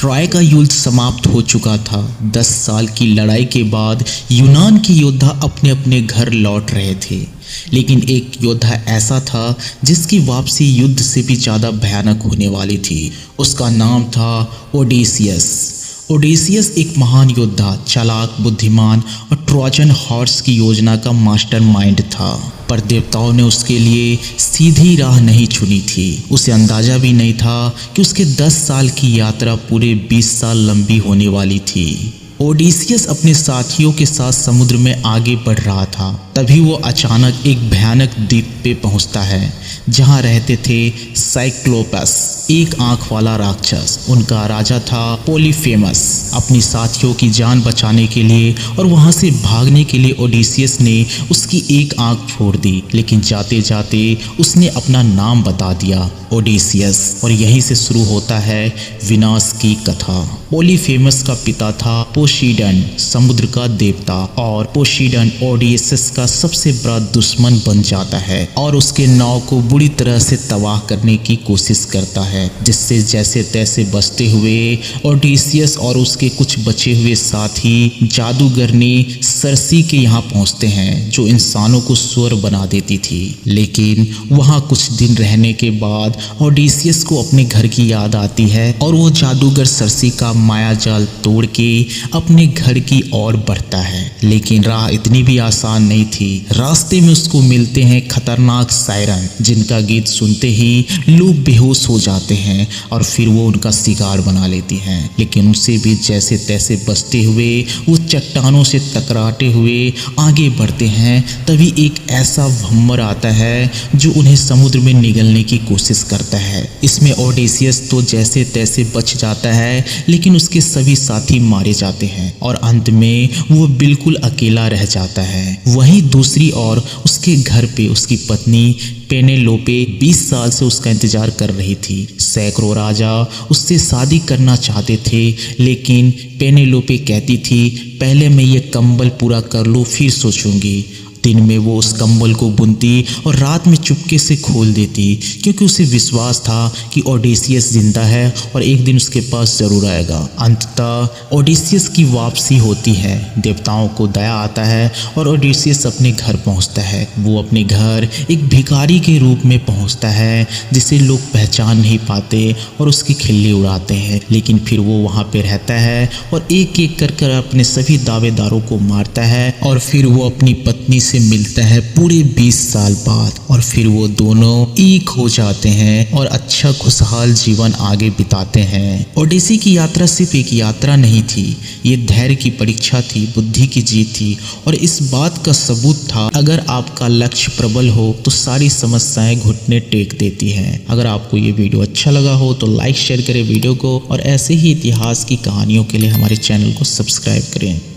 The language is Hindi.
ट्रॉय का युद्ध समाप्त हो चुका था। 10 साल की लड़ाई के बाद यूनान के योद्धा अपने अपने घर लौट रहे थे, लेकिन एक योद्धा ऐसा था जिसकी वापसी युद्ध से भी ज़्यादा भयानक होने वाली थी। उसका नाम था ओडेसियस। ओडेसियस एक महान योद्धा, चालाक, बुद्धिमान और ट्रोजन हॉर्स की योजना का मास्टरमाइंड था, पर देवताओं ने उसके लिए सीधी राह नहीं चुनी थी। उसे अंदाजा भी नहीं था कि उसके 10 साल की यात्रा पूरे 20 साल लंबी होने वाली थी। ओडेसियस अपने साथियों के साथ समुद्र में आगे बढ़ रहा था। तभी वो अचानक एक भयानक द्वीप पे पहुंचता है जहां रहते थे साइक्लोपस, एक आंख वाला राक्षस। उनका राजा था पोलीफेमस। अपनी साथियों की जान बचाने के लिए और वहां से भागने के लिए ओडेसियस ने उसकी एक आंख फोड़ दी, लेकिन जाते जाते उसने अपना नाम बता दिया, ओडेसियस। और यहीं से शुरू होता है विनाश की कथा। पोलीफेमस का पिता था पोसीडन, समुद्र का देवता, और पोसीडन ओडेसियस का सबसे बड़ा दुश्मन बन जाता है और उसके नाव को बुरी तरह से तबाह करने की कोशिश करता है, जिससे जैसे तैसे बचते हुए ओडेसियस और उसके कुछ बचे हुए साथी जादूगरनी सर्सी के यहाँ पहुँचते हैं, जो इंसानों को स्वर बना देती थी। लेकिन वहाँ कुछ दिन रहने के बाद ओडेसियस को अपने घर की याद आती है और वो जादूगर सर्सी का माया जाल तोड़ के अपने घर की ओर बढ़ता है। लेकिन राह इतनी भी आसान नहीं थी। रास्ते में उसको मिलते हैं खतरनाक सायरन, जिनका गीत सुनते ही लोग बेहोश हो जाते हैं और फिर वो उनका शिकार बना लेती हैं। लेकिन उनसे भी जैसे तैसे बचते हुए वो चट्टानों से टकराते हुए आगे बढ़ते हैं। तभी एक ऐसा भंवर आता है जो उन्हें समुद्र में निगलने की कोशिश करता है। इसमें ओडेसियस तो जैसे तैसे बच जाता है, लेकिन उसके सभी साथी मारे जाते हैं और अंत में वो बिल्कुल अकेला रह जाता है। वहीं दूसरी ओर उसके घर पे उसकी पत्नी पेनेलोपे 20 साल से उसका इंतजार कर रही थी। सैकड़ों राजा उससे शादी करना चाहते थे, लेकिन पेनेलोपे कहती थी, पहले मैं ये कंबल पूरा कर लूँ फिर सोचूंगी। दिन में वो उस कंबल को बुनती और रात में चुपके से खोल देती, क्योंकि उसे विश्वास था कि ओडेसियस जिंदा है और एक दिन उसके पास जरूर आएगा। अंततः ओडेसियस की वापसी होती है। देवताओं को दया आता है और ओडेसियस अपने घर पहुंचता है। वो अपने घर एक भिखारी के रूप में पहुंचता है, जिसे लोग पहचान नहीं पाते और उसकी खिल्ली उड़ाते हैं। लेकिन फिर वो वहाँ पे रहता है और एक एक कर अपने सभी दावेदारों को मारता है और फिर वो अपनी पत्नी से मिलता है पूरे 20 साल बाद, और फिर वो दोनों एक हो जाते हैं और अच्छा खुशहाल जीवन आगे बिताते हैं। ओडेसी की यात्रा सिर्फ एक यात्रा नहीं थी, ये धैर्य की परीक्षा थी, बुद्धि की जीत थी और इस बात का सबूत था, अगर आपका लक्ष्य प्रबल हो तो सारी समस्याएं घुटने टेक देती हैं। अगर आपको ये वीडियो अच्छा लगा हो तो लाइक शेयर करें वीडियो को, और ऐसे ही इतिहास की कहानियों के लिए हमारे चैनल को सब्सक्राइब करें।